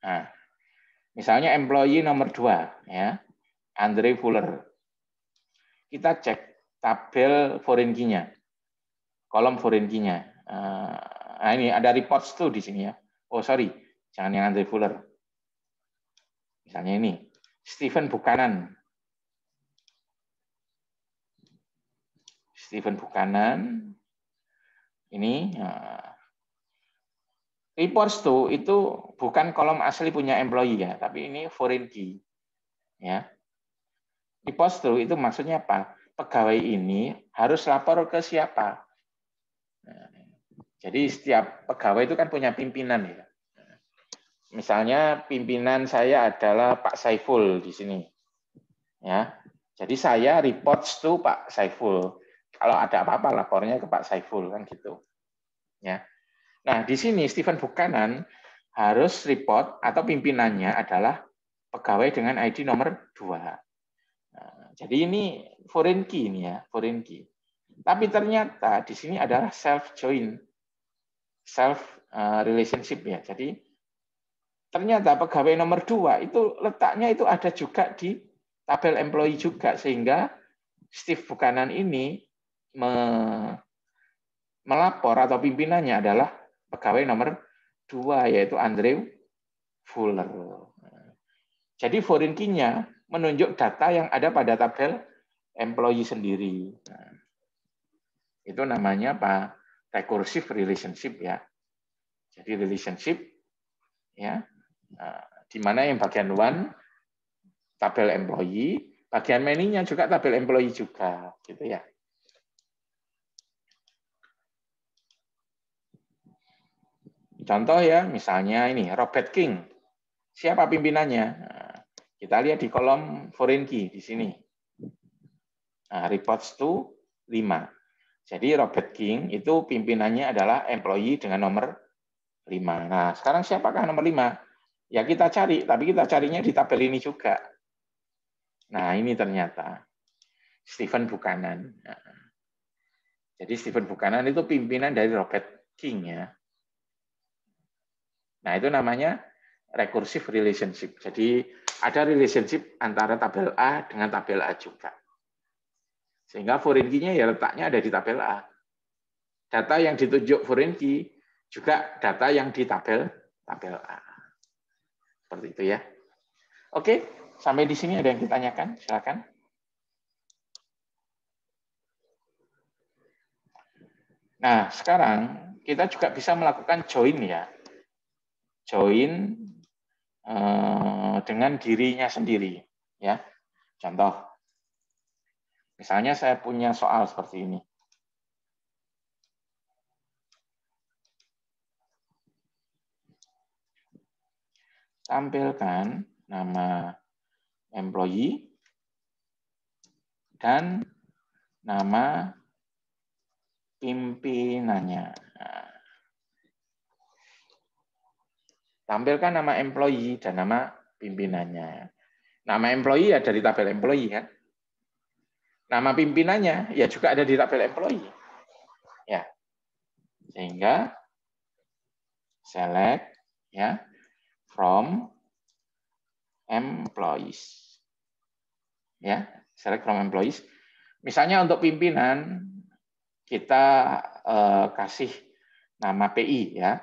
Nah, misalnya employee nomor 2 ya, Andre Fuller. Kita cek tabel foreign key-nya, kolom foreign key-nya. Nah, ini ada reports tuh di sini ya. Oh sorry, jangan yang Andre Fuller. Misalnya ini, Stephen Buchanan. Stephen Buchanan. Ini reports tuh itu bukan kolom asli punya employee ya, tapi ini foreign key. Ya. Reports tuh itu maksudnya apa? Pegawai ini harus lapor ke siapa? Nah, jadi setiap pegawai itu kan punya pimpinan ya. Misalnya pimpinan saya adalah Pak Saiful di sini. Ya. Jadi saya reports to Pak Saiful. Kalau ada apa-apa lapornya ke Pak Saiful kan gitu. Ya. Nah, di sini Stephen Buchanan harus report atau pimpinannya adalah pegawai dengan ID nomor 2. Nah, jadi ini foreign key ini ya, foreign key. Tapi ternyata di sini adalah self join, self relationship ya. Jadi ternyata pegawai nomor 2 itu letaknya itu ada juga di tabel employee juga, sehingga Steve Buchanan ini melapor atau pimpinannya adalah pegawai nomor 2 yaitu Andrew Fuller. Jadi foreign key-nya menunjuk data yang ada pada tabel employee sendiri. Nah, itu namanya apa? Recursive relationship ya. Jadi relationship ya, di mana yang bagian 1 tabel employee, bagian many-nya juga tabel employee juga, gitu ya. Contoh ya, misalnya ini Robert King. Siapa pimpinannya? Nah, kita lihat di kolom foreign key di sini. Nah, reports to 5. Jadi Robert King itu pimpinannya adalah employee dengan nomor 5. Nah, sekarang siapakah nomor 5? Ya kita cari, tapi kita carinya di tabel ini juga. Nah, ini ternyata Stephen Buchanan. Nah, jadi Stephen Buchanan itu pimpinan dari Robert King ya. Nah, itu namanya recursive relationship. Jadi ada relationship antara tabel A dengan tabel A juga. Sehingga foreign key-nya ya letaknya ada di tabel A. Data yang ditunjuk foreign key juga data yang di tabel A. Seperti itu ya. Oke, sampai di sini ada yang ditanyakan? Silakan. Nah, sekarang kita juga bisa melakukan join ya. Join dengan dirinya sendiri ya. Contoh, misalnya saya punya soal seperti ini. Tampilkan nama employee dan nama pimpinannya. Nah, tampilkan nama employee dan nama pimpinannya. Nama employee ya dari tabel employee kan. Nama pimpinannya ya juga ada di tabel employee. Ya. Sehingga select ya from employees. Ya, select from employees. Misalnya untuk pimpinan kita kasih nama PI ya.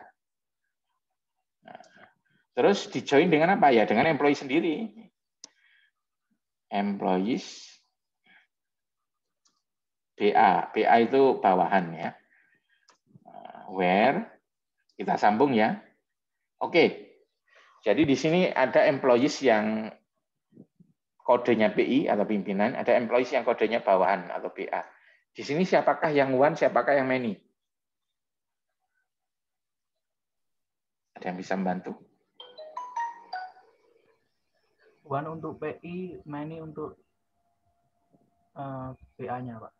Nah, terus di join dengan apa ya? Dengan employee sendiri. Employees BA. BA itu bawahan ya. Where kita sambung ya. Oke. Jadi di sini ada employees yang kodenya PI atau pimpinan, ada employees yang kodenya bawahan atau BA. Di sini siapakah yang one, siapakah yang many? Ada yang bisa membantu? One untuk PI, many untuk PA-nya, Pak.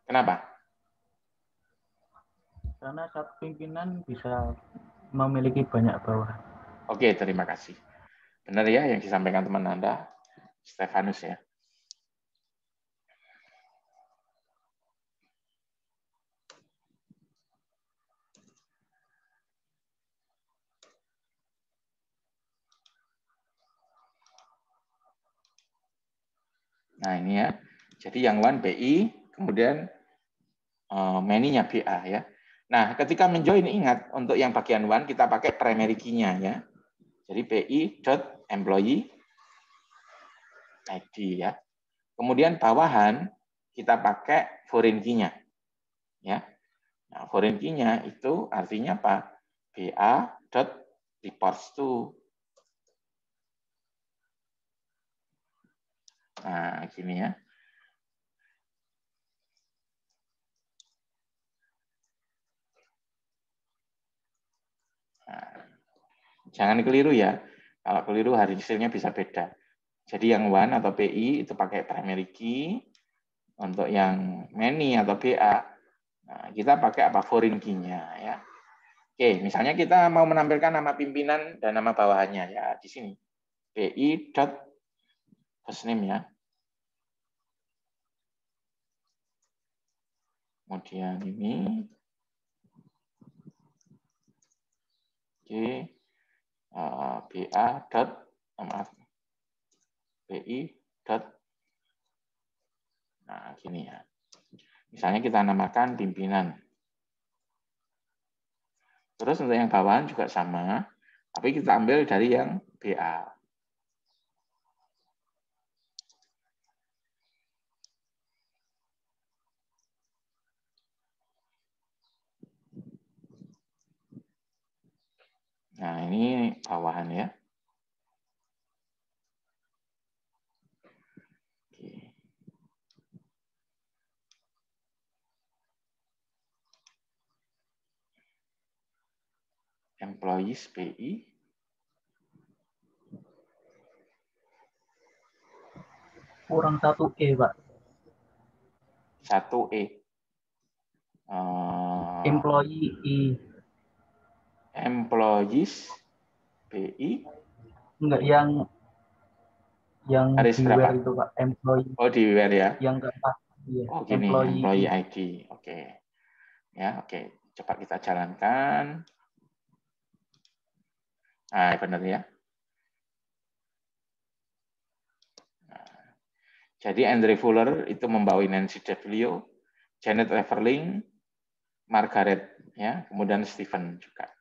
Kenapa? Karena satu pimpinan bisa memiliki banyak bawahan. Oke, terima kasih. Benar ya yang disampaikan teman Anda, Stefanus ya. Nah ini ya, jadi yang one PI, kemudian many-nya BA ya. Nah ketika menjoin ingat untuk yang bagian one kita pakai primary key-nya ya. Jadi PI.employee ID ya. Kemudian bawahan kita pakai foreign key-nya ya. Nah, foreign key-nya itu artinya apa? BA.reports to. Nah, gini ya. Nah, jangan keliru ya. Kalau keliru hasilnya bisa beda. Jadi yang one atau PI itu pakai primary key. Untuk yang many atau BA, nah, kita pakai apa? Foreign key-nya ya. Oke, misalnya kita mau menampilkan nama pimpinan dan nama bawahannya ya di sini. PI dot first name ya. Kemudian ini BA dot PI dot. Nah, gini ya. Misalnya kita namakan pimpinan. Terus untuk yang bawahan juga sama, tapi kita ambil dari yang BA. Nah, ini bawahan ya. Oke. Employees PI. Kurang 1E, Pak. 1E. Employee I. Employees PI. Enggak, yang Garis di berapa? where itu, Pak. Employee. Oh, di where ya. Yang keempat. Iya. Oh, gini, employee ID. Oke. Ya, oke. Coba kita jalankan. Nah, benar ya. Nah, jadi Andre Fuller itu membawa Nancy W, Janet Leverling, Margaret, ya, kemudian Stephen juga.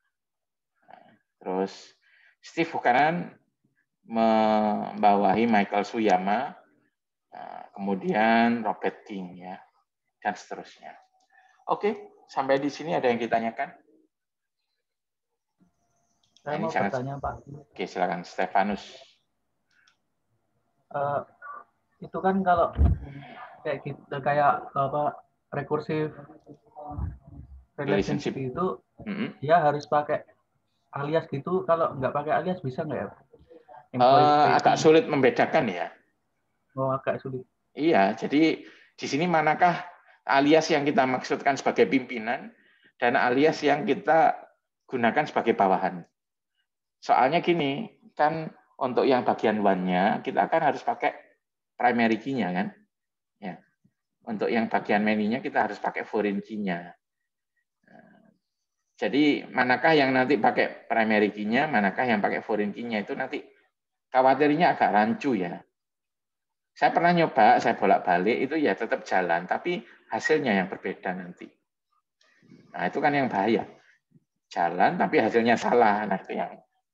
Nah, terus Steve Buchanan membawahi Michael Suyama, kemudian Robert King, ya, dan seterusnya. Oke, sampai di sini ada yang ditanyakan? Saya mau bertanya, Pak. Oke, silakan Stefanus. Itu kan kalau kayak gitu, kayak apa recursive relationship itu, dia harus pakai alias gitu. Kalau nggak pakai alias bisa nggak ya? Agak sulit membedakan ya. Oh, agak sulit. Iya, jadi di sini manakah alias yang kita maksudkan sebagai pimpinan dan alias yang kita gunakan sebagai bawahan. Soalnya gini, kan untuk yang bagian one-nya kita akan harus pakai primary key-nya kan. Ya. Untuk yang bagian many-nya kita harus pakai foreign key-nya. Jadi manakah yang nanti pakai primary key-nya, manakah yang pakai foreign key-nya itu nanti khawatirnya agak rancu ya. Saya pernah nyoba, saya bolak-balik itu ya tetap jalan, tapi hasilnya yang berbeda nanti. Nah itu kan yang bahaya. Jalan tapi hasilnya salah, nah itu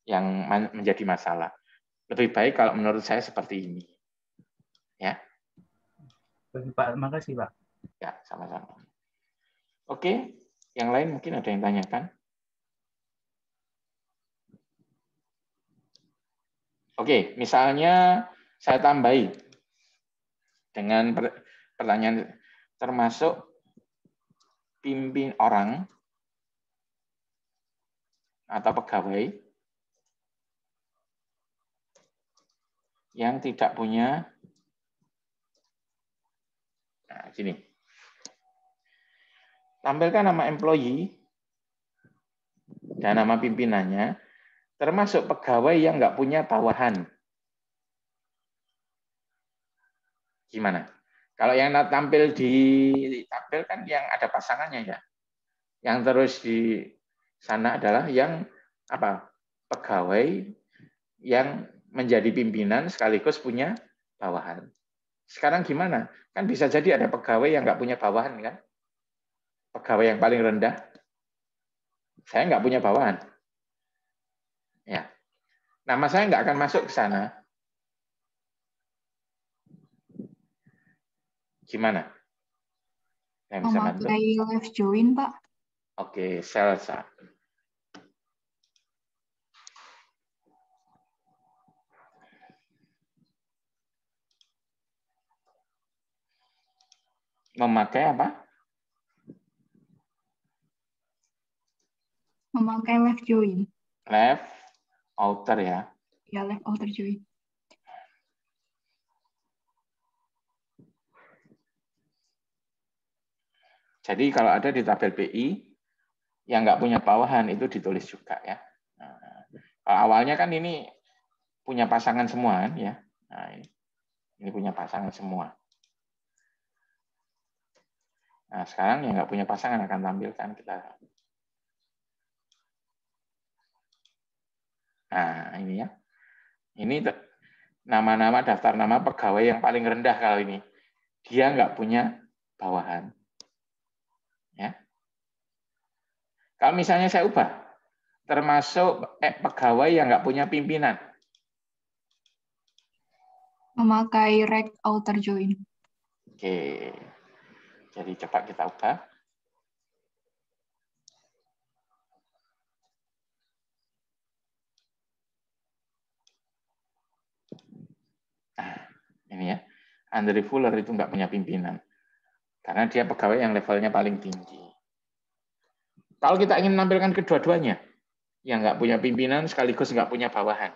yang menjadi masalah. Lebih baik kalau menurut saya seperti ini. Ya. Pak, makasih Pak. Ya, sama-sama. Oke, yang lain mungkin ada yang tanyakan. Oke, misalnya saya tambahi dengan pertanyaan, termasuk pimpin orang atau pegawai yang tidak punya, nah gini, tampilkan nama employee dan nama pimpinannya, termasuk pegawai yang nggak punya bawahan. Gimana? Kalau yang tampil di tabel kan yang ada pasangannya ya. Yang terus di sana adalah yang apa? Pegawai yang menjadi pimpinan sekaligus punya bawahan. Sekarang gimana? Kan bisa jadi ada pegawai yang nggak punya bawahan kan? Pegawai yang paling rendah. Saya nggak punya bawahan. Ya. Nama saya nggak akan masuk ke sana. Gimana? Yang bisa bantu? Memakai left join, Pak. Oke, Selsa. Memakai apa? Memakai left join. Left outer ya. Ya, left outer join. Jadi kalau ada di tabel BI yang nggak punya bawahan itu ditulis juga ya. Nah, awalnya kan ini punya pasangan semua kan ya. Nah, ini punya pasangan semua. Nah sekarang yang nggak punya pasangan akan tampilkan kita. Nah ini ya. Ini nama-nama daftar nama pegawai yang paling rendah kalau ini. Dia nggak punya bawahan. Ya. Kalau misalnya saya ubah, termasuk pegawai yang nggak punya pimpinan. Memakai right outer join. Oke. Jadi coba kita ubah. Nah, ini ya. Andre Fuller itu nggak punya pimpinan. Karena dia pegawai yang levelnya paling tinggi. Kalau kita ingin menampilkan kedua-duanya, yang nggak punya pimpinan sekaligus nggak punya bawahan.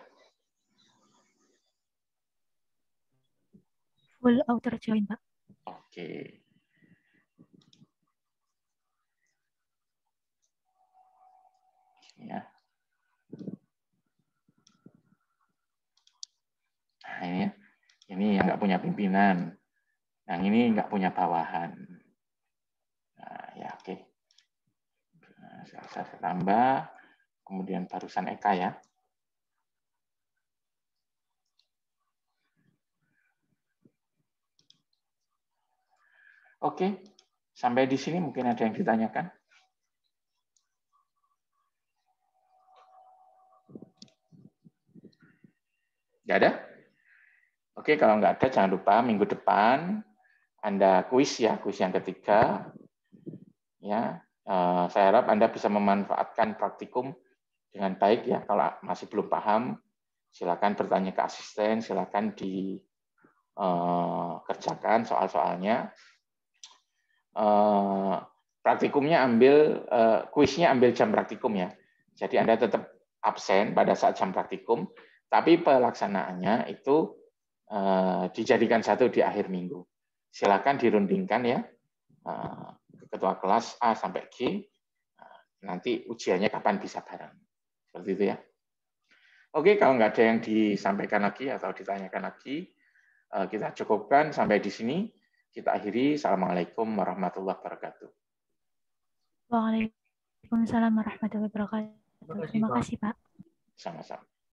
Full outer join, Pak. Oke. Ya. Nah, ini ya. Ini yang nggak punya pimpinan. Yang ini nggak punya bawahan. Nah, ya oke. Nah, saya tambah. Kemudian barusan Eka ya. Oke. Sampai di sini mungkin ada yang ditanyakan. Nggak ada? Oke, kalau nggak ada jangan lupa minggu depan Anda kuis ya, kuis yang ketiga. Ya, saya harap Anda bisa memanfaatkan praktikum dengan baik ya. Kalau masih belum paham, silakan bertanya ke asisten, silakan dikerjakan soal-soalnya. Praktikumnya ambil, kuisnya ambil jam praktikum ya. Jadi Anda tetap absen pada saat jam praktikum, tapi pelaksanaannya itu dijadikan satu di akhir minggu. Silakan dirundingkan ya, ketua kelas A sampai G, nanti ujiannya kapan bisa bareng. Seperti itu ya. Oke, kalau nggak ada yang disampaikan lagi atau ditanyakan lagi, kita cukupkan sampai di sini. Kita akhiri. Assalamualaikum warahmatullahi wabarakatuh. Waalaikumsalam warahmatullahi wabarakatuh. Terima kasih, Pak. Sama-sama.